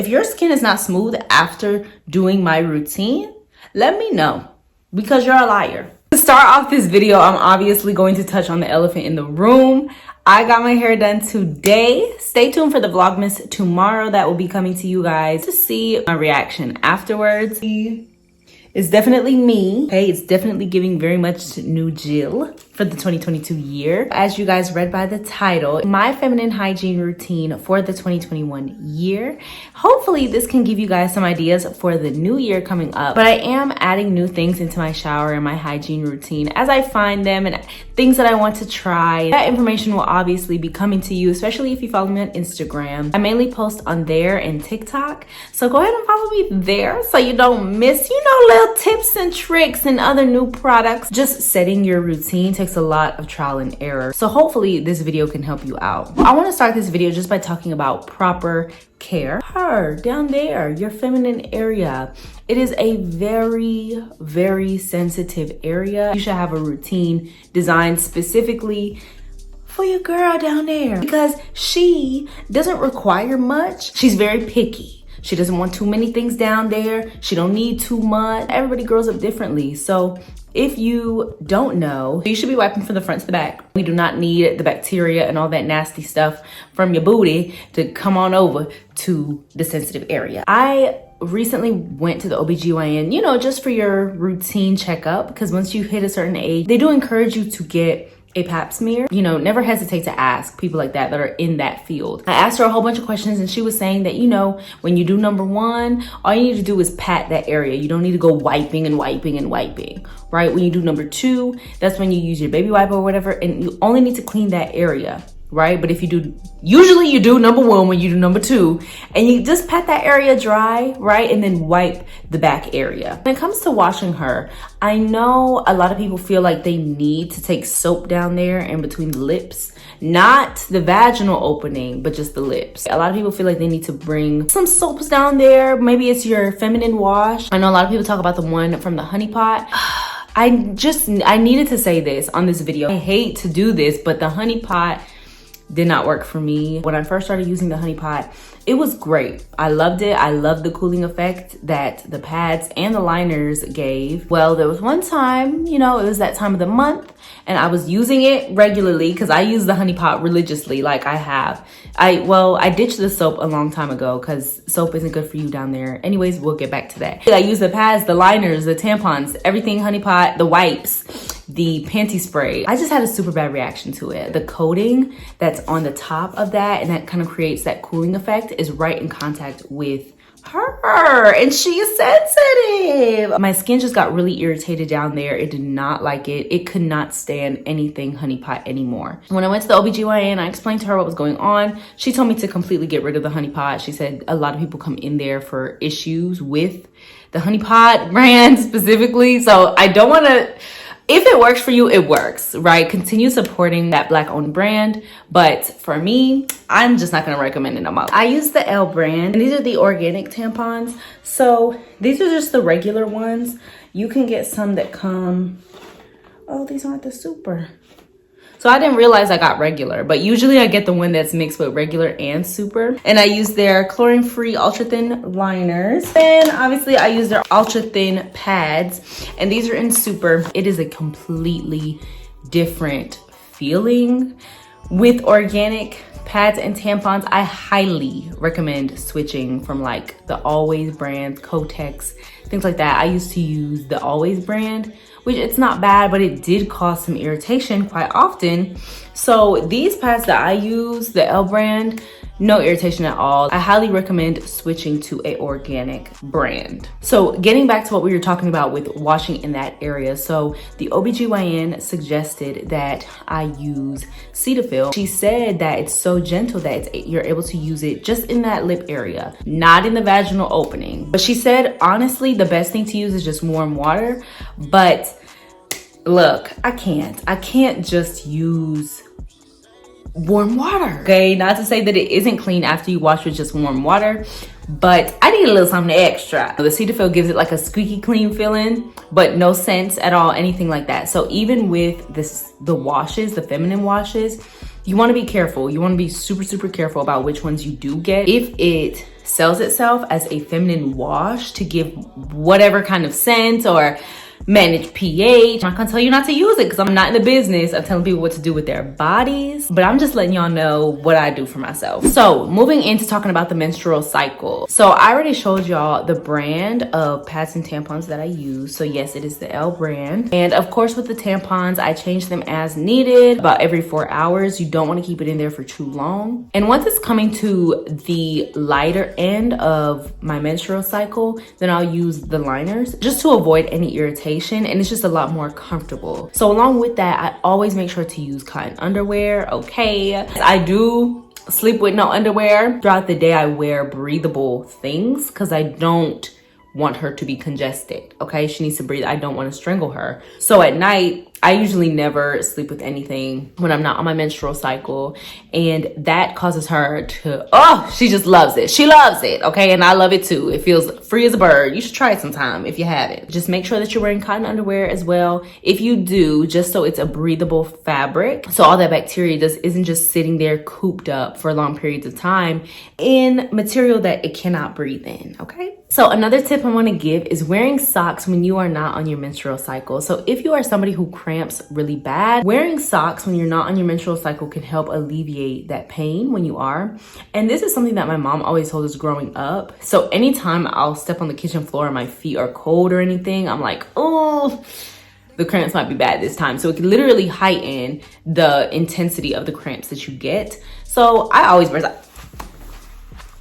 If your skin is not smooth after doing my routine, let me know, because you're a liar. To start off this video, I'm obviously going to touch on the elephant in the room. I got my hair done today. Stay tuned for the Vlogmas tomorrow that will be coming to you guys to see my reaction afterwards. It's definitely me. Okay, it's definitely giving very much new Jill for the 2022 year. As you guys read by the title, my feminine hygiene routine for the 2021 year. Hopefully this can give you guys some ideas for the new year coming up. But I am adding new things into my shower and my hygiene routine as I find them and things that I want to try. That information will obviously be coming to you, especially if you follow me on Instagram. I mainly post on there and TikTok. So go ahead and follow me there so you don't miss, little tips and tricks and other new products. Just setting your routine takes a lot of trial and error. So hopefully this video can help you out. I want to start this video just by talking about proper care. Her down there, your feminine area. It is a very, very sensitive area. You should have a routine designed specifically for your girl down there because she doesn't require much. She's very picky. She doesn't want too many things down there. She don't need too much. Everybody grows up differently. So if you don't know, you should be wiping from the front to the back. We do not need the bacteria and all that nasty stuff from your booty to come on over to the sensitive area. I recently went to the OBGYN, just for your routine checkup, because once you hit a certain age, they do encourage you to get a pap smear. Never hesitate to ask people like that are in that field. I asked her a whole bunch of questions and she was saying that, when you do number one, all you need to do is pat that area. You don't need to go wiping and wiping and wiping, right? When you do number two, that's when you use your baby wipe or whatever, and you only need to clean that area, right? But if usually you do number one when you do number two, and you just pat that area dry, right? And then wipe the back area. When it comes to washing her, I know a lot of people feel like they need to take soap down there in between the lips, not the vaginal opening, but just the lips. A lot of people feel like they need to bring some soaps down there. Maybe it's your feminine wash. I know a lot of people talk about the one from the honey pot. I needed to say this on this video. I hate to do this, but the honey pot did not work for me. When I first started using the honey pot, it was great. I loved it. I loved the cooling effect that the pads and the liners gave. Well, there was one time, it was that time of the month, and I was using it regularly because I use the honey pot religiously, like I have. I ditched the soap a long time ago because soap isn't good for you down there. Anyways, we'll get back to that. I use the pads, the liners, the tampons, everything honey pot, the wipes, the panty spray. I just had a super bad reaction to it. The coating that's on the top of that and that kind of creates that cooling effect is right in contact with her, and she is sensitive. My skin just got really irritated down there. It did not like it. It could not stand anything honey pot anymore. When I went to the OBGYN, I explained to her what was going on. She told me to completely get rid of the honey pot. She said a lot of people come in there for issues with the honey pot brand specifically. So I don't want to, if it works for you, it works, right? Continue supporting that Black owned brand. But for me, I'm just not gonna recommend it no more. I use the L brand, and these are the organic tampons. So these are just the regular ones. You can get some that come, oh, these aren't the super. So I didn't realize I got regular, but usually I get the one that's mixed with regular and super. And I use their chlorine-free ultra-thin liners. And obviously I use their ultra-thin pads, and these are in super. It is a completely different feeling. With organic pads and tampons, I highly recommend switching from like the Always brand, Kotex, things like that. I used to use the Always brand, which it's not bad, but it did cause some irritation quite often. So these pads that I use, the L brand, no irritation at all. I highly recommend switching to a organic brand. So getting back to what we were talking about with washing in that area. So the OBGYN suggested that I use Cetaphil. She said that it's so gentle that you're able to use it just in that lip area, not in the vaginal opening. But she said, honestly, the best thing to use is just warm water. But look, I can't just use warm water. Okay, not to say that it isn't clean after you wash with just warm water, but I need a little something extra. The Cetaphil gives it like a squeaky clean feeling, but no scents at all, anything like that. So even with the washes, the feminine washes, you want to be careful. You want to be super careful about which ones you do get. If it sells itself as a feminine wash to give whatever kind of scent or manage pH, I'm not gonna tell you not to use it because I'm not in the business of telling people what to do with their bodies, but I'm just letting y'all know what I do for myself. So moving into talking about the menstrual cycle. So I already showed y'all the brand of pads and tampons that I use. So yes, it is the L brand. And of course with the tampons, I change them as needed about every 4 hours. You don't want to keep it in there for too long. And once it's coming to the lighter end of my menstrual cycle, then I'll use the liners just to avoid any irritation, and it's just a lot more comfortable. So along with that, I always make sure to use cotton underwear. Okay, I do sleep with no underwear. Throughout the day, I wear breathable things because I don't want her to be congested. Okay, she needs to breathe. I don't want to strangle her. So at night, I usually never sleep with anything when I'm not on my menstrual cycle, and that causes her to, oh, she just loves it. She loves it, okay? And I love it too. It feels free as a bird. You should try it sometime if you haven't. Just make sure that you're wearing cotton underwear as well. If you do, just so it's a breathable fabric, so all that bacteria isn't just sitting there cooped up for long periods of time in material that it cannot breathe in, okay? So another tip I want to give is wearing socks when you are not on your menstrual cycle. So if you are somebody who cramps really bad, wearing socks when you're not on your menstrual cycle can help alleviate that pain when you are. And this is something that my mom always told us growing up. So anytime I'll step on the kitchen floor and my feet are cold or anything, I'm like, oh, the cramps might be bad this time. So it can literally heighten the intensity of the cramps that you get. So I always wear socks.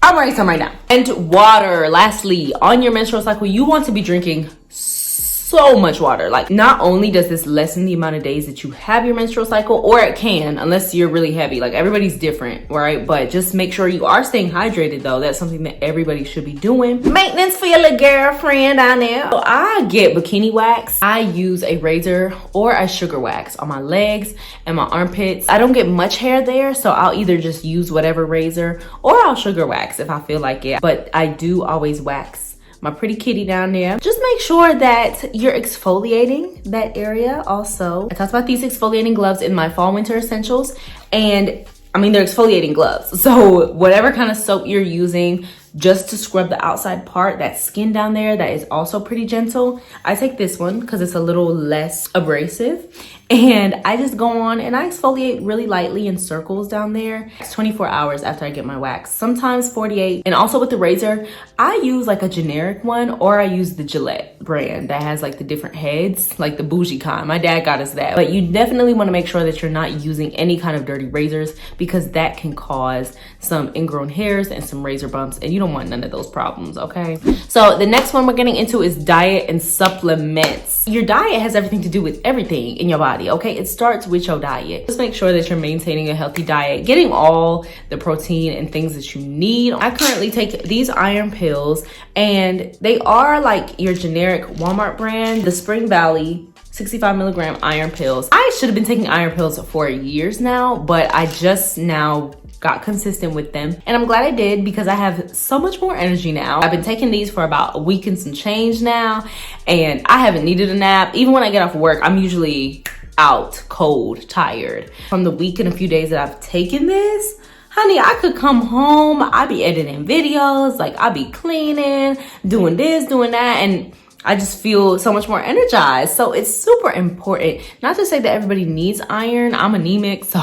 I'm wearing some right now. And water, lastly, on your menstrual cycle, you want to be drinking so much water. Like, not only does this lessen the amount of days that you have your menstrual cycle, or it can, unless you're really heavy. Like, everybody's different, right? But just make sure you are staying hydrated, though. That's something that everybody should be doing. Maintenance for your little girlfriend down there. So I get bikini wax. I use a razor or a sugar wax on my legs and my armpits. I don't get much hair there, so I'll either just use whatever razor or I'll sugar wax if I feel like it. But I do always wax my pretty kitty down there. Just make sure that you're exfoliating that area also. I talked about these exfoliating gloves in my fall winter essentials, and I mean, they're exfoliating gloves. So whatever kind of soap you're using, just to scrub the outside part, that skin down there that is also pretty gentle. I take this one because it's a little less abrasive, and I just go on and I exfoliate really lightly in circles down there. It's 24 hours after I get my wax, sometimes 48. And also with the razor, I use like a generic one, or I use the Gillette brand that has like the different heads, like the bougie kind. My dad got us that. But you definitely want to make sure that you're not using any kind of dirty razors, because that can cause some ingrown hairs and some razor bumps, and you don't want none of those problems, okay? So the next one we're getting into is diet and supplements. Your diet has everything to do with everything in your body, okay? It starts with your diet. Just make sure that you're maintaining a healthy diet, getting all the protein and things that you need. I currently take these iron pills, and they are like your generic Walmart brand, the Spring Valley 65 milligram iron pills. I should have been taking iron pills for years now, but I just now got consistent with them, and I'm glad I did, because I have so much more energy now. I've been taking these for about a week and some change now, and I haven't needed a nap. Even when I get off work, I'm usually out cold, tired. From the week and a few days that I've taken this, honey, I could come home, I'd be editing videos, like I'd be cleaning, doing this, doing that, and I just feel so much more energized. So it's super important. Not to say that everybody needs iron. I'm anemic, so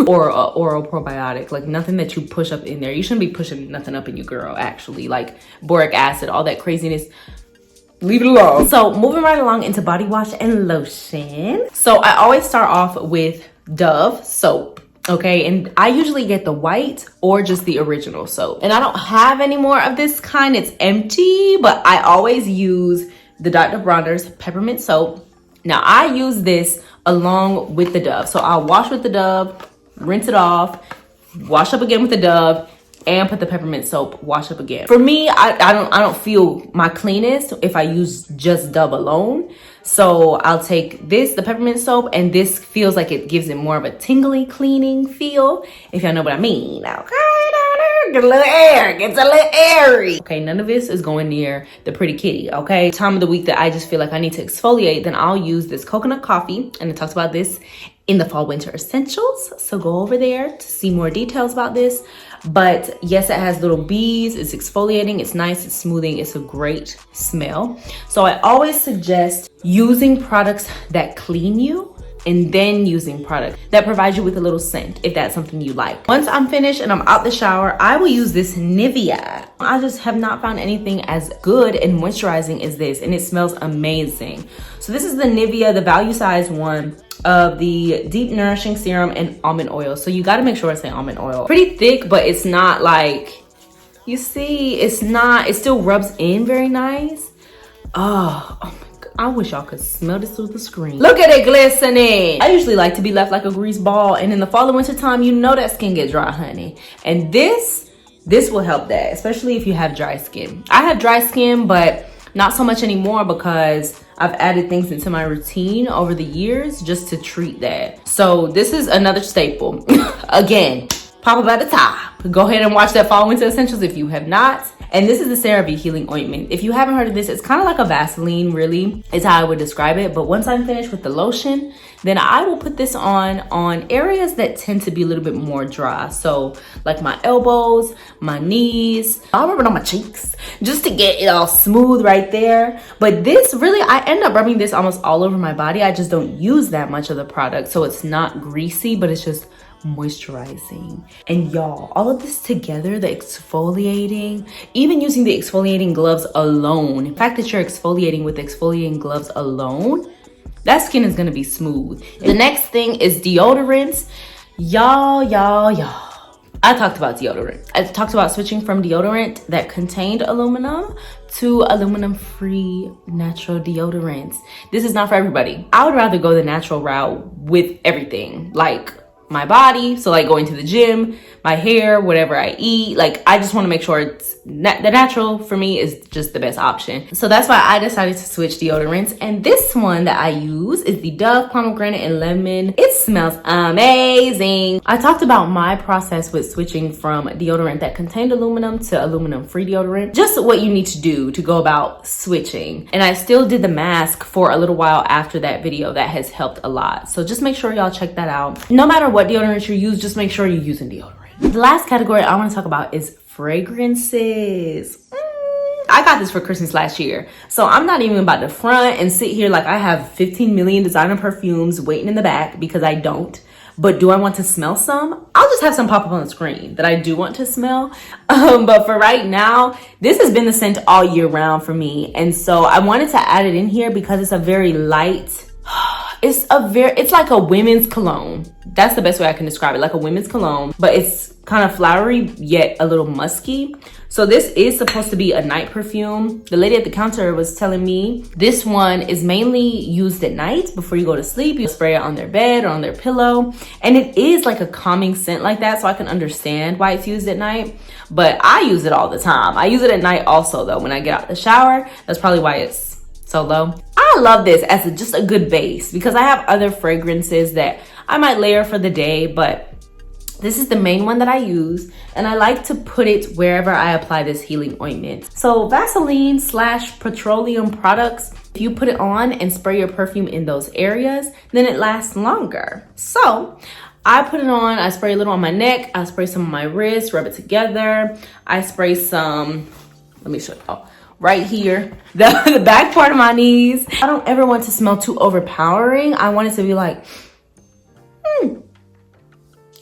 or oral probiotic, like nothing that you push up in there. You shouldn't be pushing nothing up in you, girl, actually. Like boric acid, all that craziness. Leave it alone. So moving right along into body wash and lotion. So I always start off with Dove soap. Okay, and I usually get the white or just the original soap. And I don't have any more of this kind. It's empty, but I always use the Dr. Bronner's peppermint soap. Now I use this along with the Dove. So I'll wash with the Dove, rinse it off, wash up again with the Dove, and put the peppermint soap, wash up again. For me, I don't feel my cleanest if I use just Dove alone. So I'll take this, the peppermint soap, and this feels like it gives it more of a tingly cleaning feel, if y'all know what I mean. Okay, Get a little air. Gets a little airy. Okay, none of this is going near the pretty kitty, okay? Time of the week that I just feel like I need to exfoliate, then I'll use this coconut coffee. And it talks about this in the fall winter essentials. So go over there to see more details about this. But yes, it has little bees. It's exfoliating. It's nice. It's smoothing. It's a great smell. So I always suggest using products that clean you and then using products that provide you with a little scent if that's something you like. Once I'm finished and I'm out the shower, I will use this Nivea. I just have not found anything as good and moisturizing as this, and it smells amazing. So this is the Nivea, the value size one of the deep nourishing serum and almond oil. So you got to make sure it's almond oil. Pretty thick, but it's not like, you see, it's not, it still rubs in very nice. Oh my God. I wish y'all could smell this through the screen. Look at it glistening. I usually like to be left like a grease ball, and in the fall and winter time, you know that skin get dry, honey. And this will help that, especially if you have dry skin. I have dry skin, but not so much anymore because I've added things into my routine over the years just to treat that. So this is another staple. Again, pop up at the top. Go ahead and watch that fall winter essentials if you have not. And this is the CeraVe healing ointment. If you haven't heard of this, it's kind of like a Vaseline, really, is how I would describe it. But once I'm finished with the lotion, then I will put this on areas that tend to be a little bit more dry. So like my elbows, my knees, I'll rub it on my cheeks just to get it all smooth right there. But this really, I end up rubbing this almost all over my body. I just don't use that much of the product. So it's not greasy, but it's just moisturizing. And y'all, all of this together, the exfoliating, even using the exfoliating gloves alone, the fact that you're exfoliating with exfoliating gloves alone, that skin is gonna be smooth. The next thing is deodorants. Y'all. I talked about deodorant. I talked about switching from deodorant that contained aluminum to aluminum-free natural deodorants. This is not for everybody. I would rather go the natural route with everything, like my body, so like going to the gym, my hair, whatever I eat, like I just want to make sure it's the natural for me is just the best option. So that's why I decided to switch deodorants, and this one that I use is the Dove pomegranate and lemon. It smells amazing. I talked about my process with switching from deodorant that contained aluminum to aluminum free deodorant, just what you need to do to go about switching. And I still did the mask for a little while after that video. That has helped a lot. So just make sure y'all check that out. No matter what deodorant you use, just make sure you're using deodorant. The last category I want to talk about is fragrances. I got this for Christmas last year, so I'm not even about to front and sit here like I have 15 million designer perfumes waiting in the back, because I don't. But do I want to smell some? I'll just have some pop up on the screen that I do want to smell. But for right now, this has been the scent all year round for me, and so I wanted to add it in here because it's a very light, it's like a women's cologne. That's the best way I can describe it, like a women's cologne, but it's kind of flowery yet a little musky. So this is supposed to be a night perfume. The lady at the counter was telling me this one is mainly used at night before you go to sleep. You spray it on their bed or on their pillow, and it is like a calming scent like that, so I can understand why it's used at night. But I use it all the time. I use it at night also though when I get out the shower. That's probably why it's so low. I love this as just a good base because I have other fragrances that I might layer for the day, but this is the main one that I use, and I like to put it wherever I apply this healing ointment. So Vaseline / petroleum products, if you put it on and spray your perfume in those areas, then it lasts longer. So I put it on, I spray a little on my neck, I spray some on my wrist, rub it together. I spray some, let me show you. Oh, right here, the back part of my knees. I don't ever want to smell too overpowering. I want it to be like, you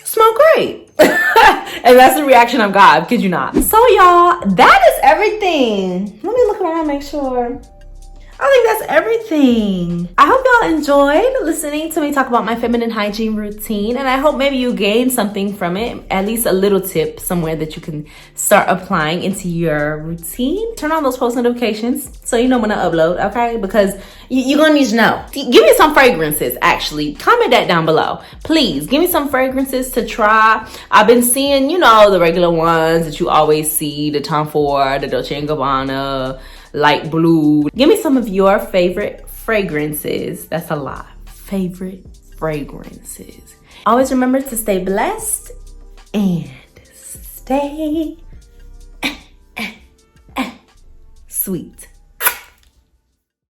smell great. And that's the reaction I've got, I kid you not. So y'all, that is everything. Let me look around, make sure. I think that's everything. I hope y'all enjoyed listening to me talk about my feminine hygiene routine, and I hope maybe you gained something from it, at least a little tip somewhere that you can start applying into your routine. Turn on those post notifications so you know when I upload, okay? Because you're gonna need to know. Give me some fragrances, actually. Comment that down below. Please, give me some fragrances to try. I've been seeing, you know, the regular ones that you always see, the Tom Ford, the Dolce & Gabbana, light blue. Give me some of your favorite fragrances. That's a lot. Favorite fragrances. Always remember to stay blessed and stay stay sweet.